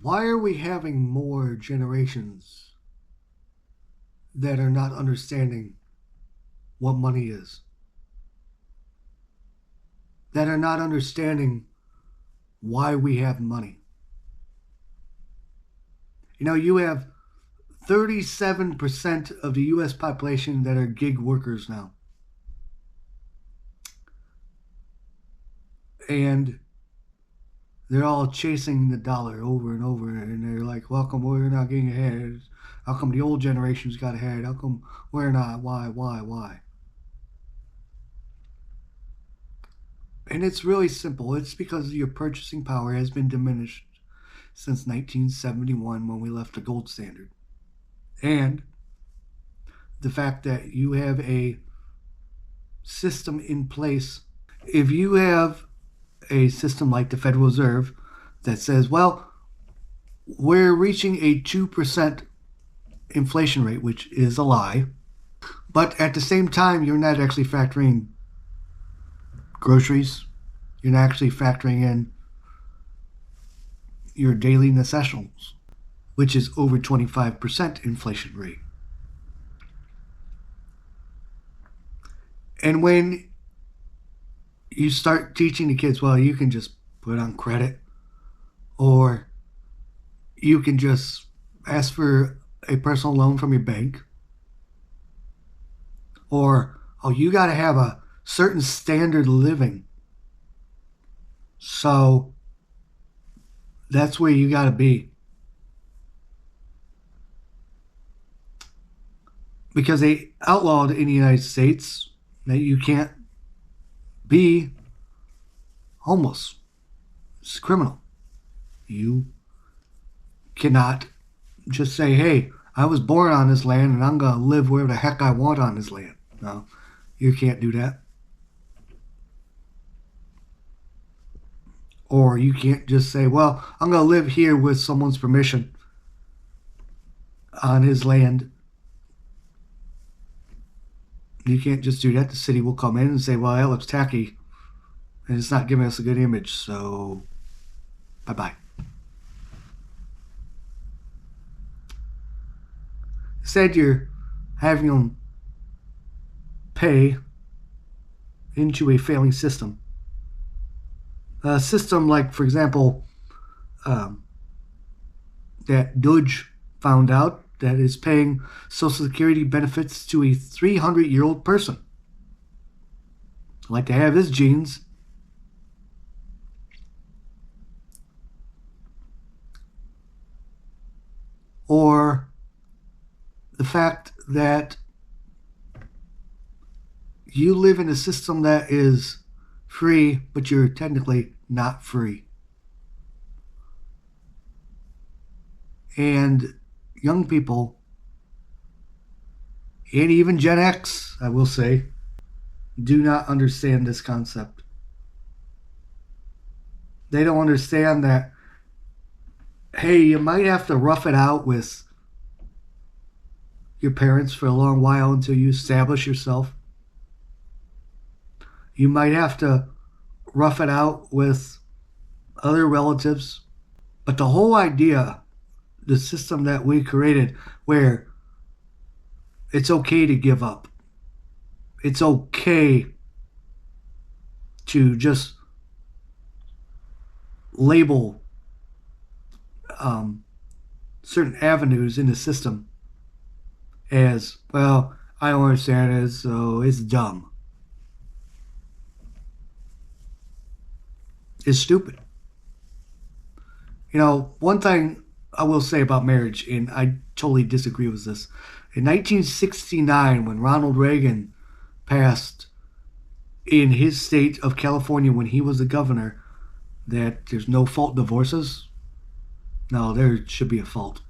Why are we having more generations that are not understanding what money is? That are not understanding why we have money? You have 37% of the US population that are gig workers now. And they're all chasing the dollar over and over. And they're like, well, how come we're not getting ahead? How come the old generations got ahead? How come we're not? Why? And it's really simple. It's because your purchasing power has been diminished since 1971 when we left the gold standard. And the fact that you have a system in place, if you have a system like the Federal Reserve that says, well, we're reaching a 2% inflation rate, which is a lie, but at the same time, you're not actually factoring groceries, you're not actually factoring in your daily necessities, which is over 25% inflation rate. And when you start teaching the kids, well, you can just put on credit, or you can just ask for a personal loan from your bank, or, oh, you got to have a certain standard of living. So that's where you got to be. Because they outlawed in the United States that you can't be homeless. It's criminal. You cannot just say, hey, I was born on this land and I'm going to live wherever the heck I want on this land. No, you can't do that. Or you can't just say, well, I'm going to live here with someone's permission on his land. You can't just do that. The city will come in and say, well, that looks tacky and it's not giving us a good image, so bye-bye. Instead, you're having them pay into a failing system. A system like, for example, that Doge found out that is paying Social Security benefits to a 300-year-old person. I'd like to have his genes. Or the fact that you live in a system that is free, but you're technically not free. And young people, and even Gen X, I will say, do not understand this concept. They don't understand that, hey, you might have to rough it out with your parents for a long while until you establish yourself. You might have to rough it out with other relatives. But the whole idea, the system that we created, where it's okay to give up, it's okay to just label certain avenues in the system as, well, I don't understand it, so it's dumb. It's stupid. One thing I will say about marriage, and I totally disagree with this. In 1969, when Ronald Reagan passed in his state of California when he was the governor, that there's no fault divorces, no, there should be a fault.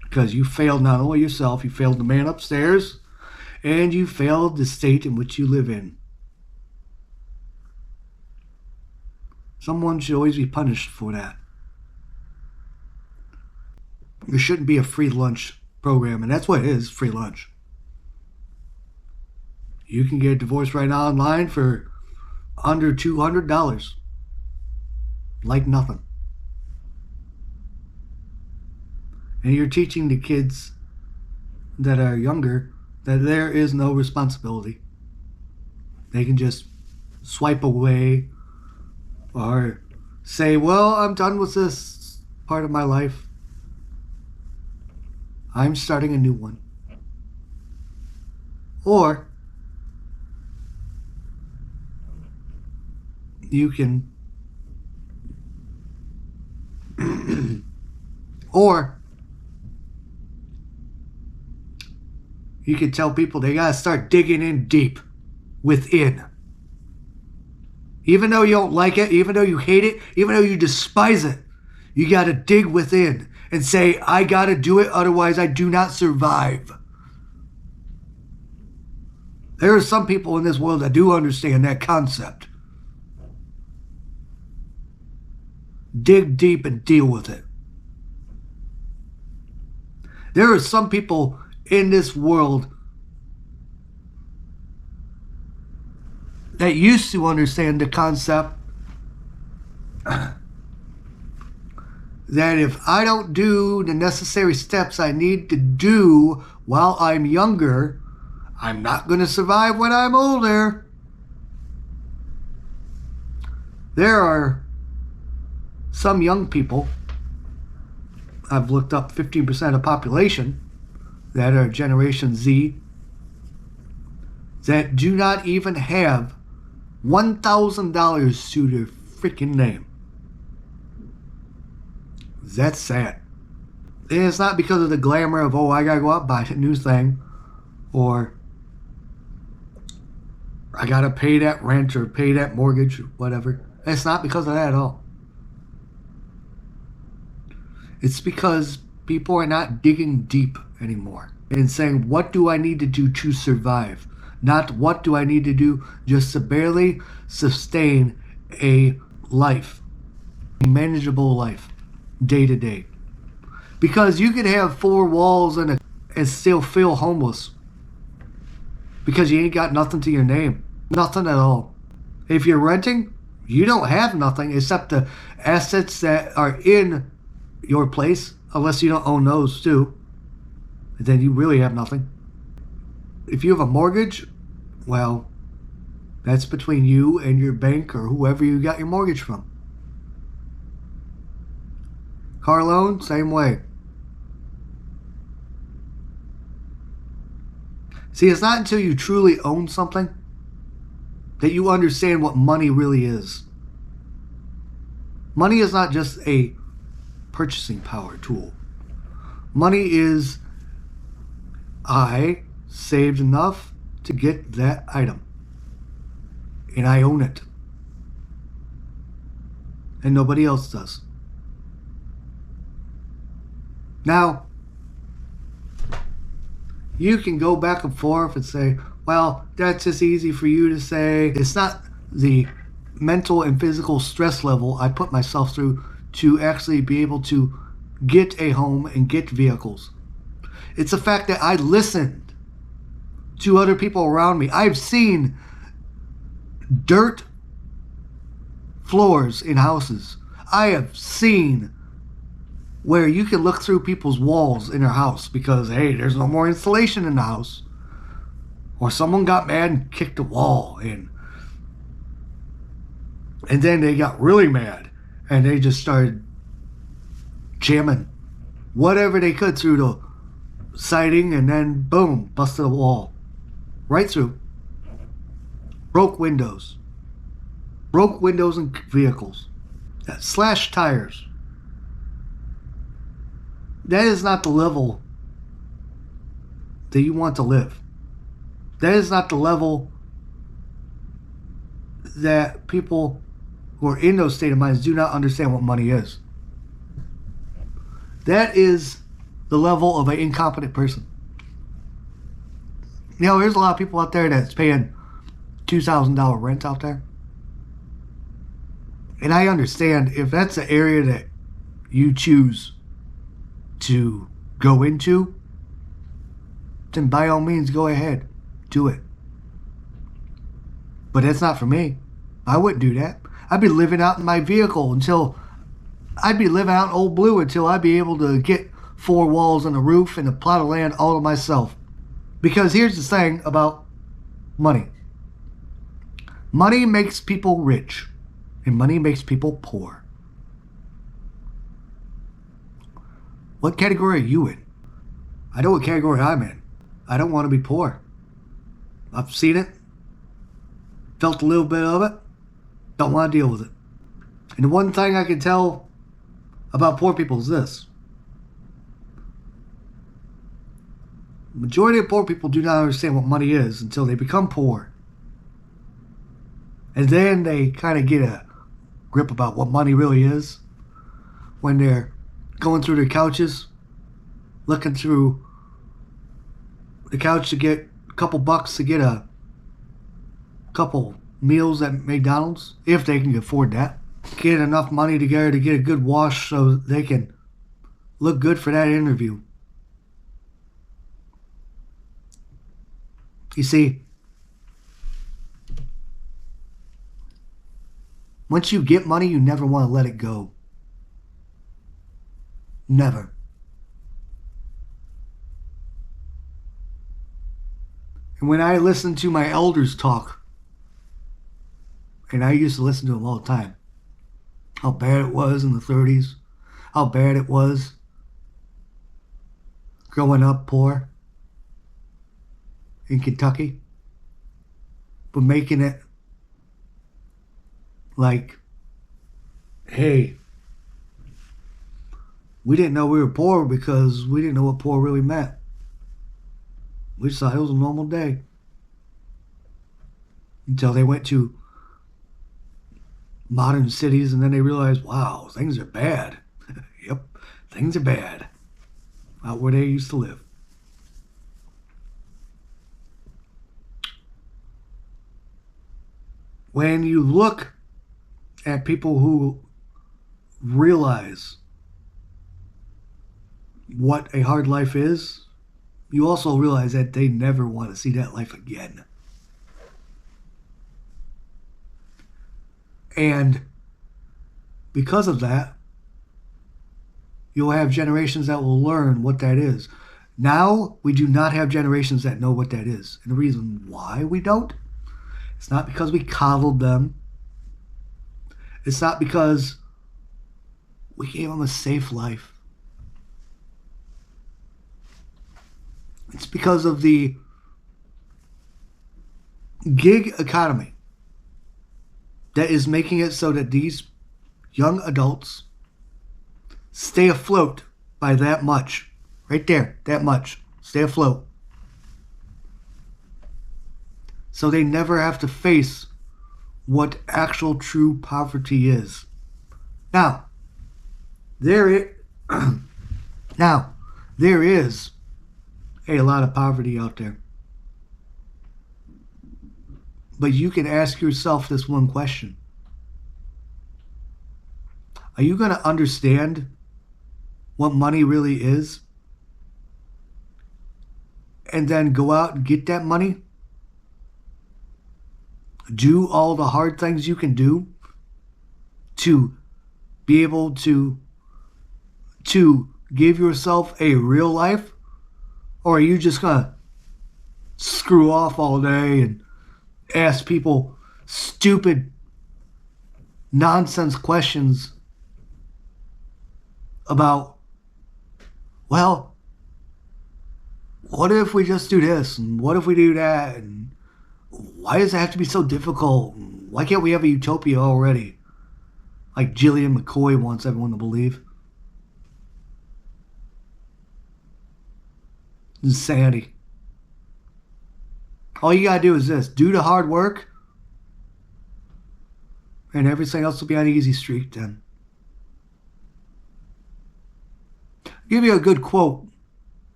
Because you failed not only yourself, you failed the man upstairs, and you failed the state in which you live in. Someone should always be punished for that. There shouldn't be a free lunch program, and that's what it is, free lunch. You can get a divorce right now online for under $200. Like nothing. And you're teaching the kids that are younger that there is no responsibility. They can just swipe away or say, well, I'm done with this part of my life. I'm starting a new one. Or you can or you can tell people they gotta start digging in deep within. Even though you don't like it, even though you hate it, even though you despise it, you gotta dig within and say, I gotta do it, otherwise I do not survive. There are some people in this world that do understand that concept. Dig deep and deal with it. There are some people in this world that used to understand the concept that if I don't do the necessary steps I need to do while I'm younger, I'm not going to survive when I'm older. There are some young people, I've looked up 15% of the population that are Generation Z, that do not even have $1,000 to their freaking name. That's sad. And it's not because of the glamour of, oh, I gotta go out and buy a new thing, or I gotta pay that rent or pay that mortgage or whatever. It's not because of that at all. It's because people are not digging deep anymore and saying, what do I need to do to survive? Not what do I need to do just to barely sustain a life, a manageable life, day to day. Because you could have 4 walls and still feel homeless because you ain't got nothing to your name. Nothing at all. If you're renting, you don't have nothing except the assets that are in your place, unless you don't own those too. And then you really have nothing. If you have a mortgage, well, that's between you and your bank or whoever you got your mortgage from. Car loan, same way. See, it's not until you truly own something that you understand what money really is. Money is not just a purchasing power tool. Money is, I saved enough to get that item, and I own it, and nobody else does. Now, you can go back and forth and say, well, that's just easy for you to say. It's not the mental and physical stress level I put myself through to actually be able to get a home and get vehicles. It's the fact that I listened to other people around me. I've seen dirt floors in houses. I have seen where you can look through people's walls in their house because, hey, there's no more insulation in the house. Or someone got mad and kicked a wall in. And then they got really mad and they just started jamming whatever they could through the siding, and then boom, busted a wall right through. Broke windows in vehicles, slashed tires. That is not the level that you want to live. That is not the level that people who are in those state of minds do not understand what money is. That is the level of an incompetent person. You know, there's a lot of people out there that's paying $2,000 rent out there. And I understand if that's the area that you choose to go into, then by all means go ahead, do it. But that's not for me. I wouldn't do that. I'd be living out in my vehicle until I'd be living out in Old Blue until I'd be able to get 4 walls and a roof and a plot of land all to myself. Because here's the thing about money. Money makes people rich, and money makes people poor. What category are you in? I know what category I'm in. I don't want to be poor. I've seen it, felt a little bit of it, don't want to deal with it. And the one thing I can tell about poor people is this. The majority of poor people do not understand what money is until they become poor. And then they kind of get a grip about what money really is when they're going through their couches, looking through the couch to get a couple bucks to get a couple meals at McDonald's, if they can afford that. Get enough money together to get a good wash so they can look good for that interview. You see, once you get money, you never want to let it go. Never. And when I listen to my elders talk, and I used to listen to them all the time, how bad it was in the 30s, how bad it was growing up poor in Kentucky, but making it like, hey, we didn't know we were poor because we didn't know what poor really meant. We just thought it was a normal day. Until they went to modern cities and then they realized, wow, things are bad. Yep, things are bad. Out where they used to live. When you look at people who realize what a hard life is, you also realize that they never want to see that life again. And because of that, you'll have generations that will learn what that is. Now, we do not have generations that know what that is. And the reason why we don't, it's not because we coddled them. It's not because we gave them a safe life. It's because of the gig economy that is making it so that these young adults stay afloat by that much. Right there, that much. Stay afloat. So they never have to face what actual true poverty is. Now, there is a lot of poverty out there. But you can ask yourself this one question. Are you going to understand what money really is? And then go out and get that money? Do all the hard things you can do to be able to give yourself a real life? Or are you just going to screw off all day and ask people stupid nonsense questions about, well, what if we just do this? And what if we do that? And why does it have to be so difficult? Why can't we have a utopia already? Like Gillian McCoy wants everyone to believe. Insanity. All you gotta do is this. Do the hard work. And everything else will be on easy street then. I'll give you a good quote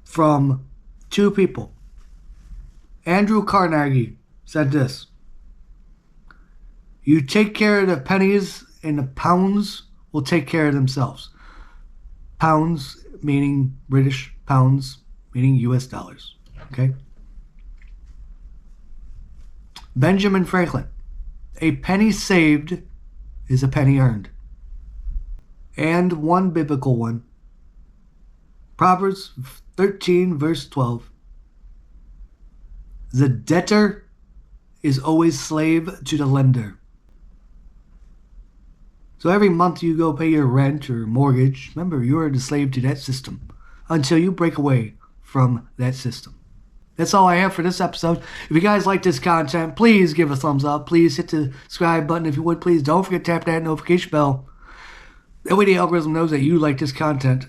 from two people. Andrew Carnegie said this. You take care of the pennies and the pounds will take care of themselves. Pounds meaning British, pounds meaning US dollars. Okay? Benjamin Franklin. A penny saved is a penny earned. And one biblical one. Proverbs 13, verse 12. The debtor is always slave to the lender. So every month you go pay your rent or mortgage, remember, you're the slave to that system until you break away from that system. That's all I have for this episode. If you guys like this content, please give a thumbs up. Please hit the subscribe button if you would. Please don't forget to tap that notification bell. That way the algorithm knows that you like this content.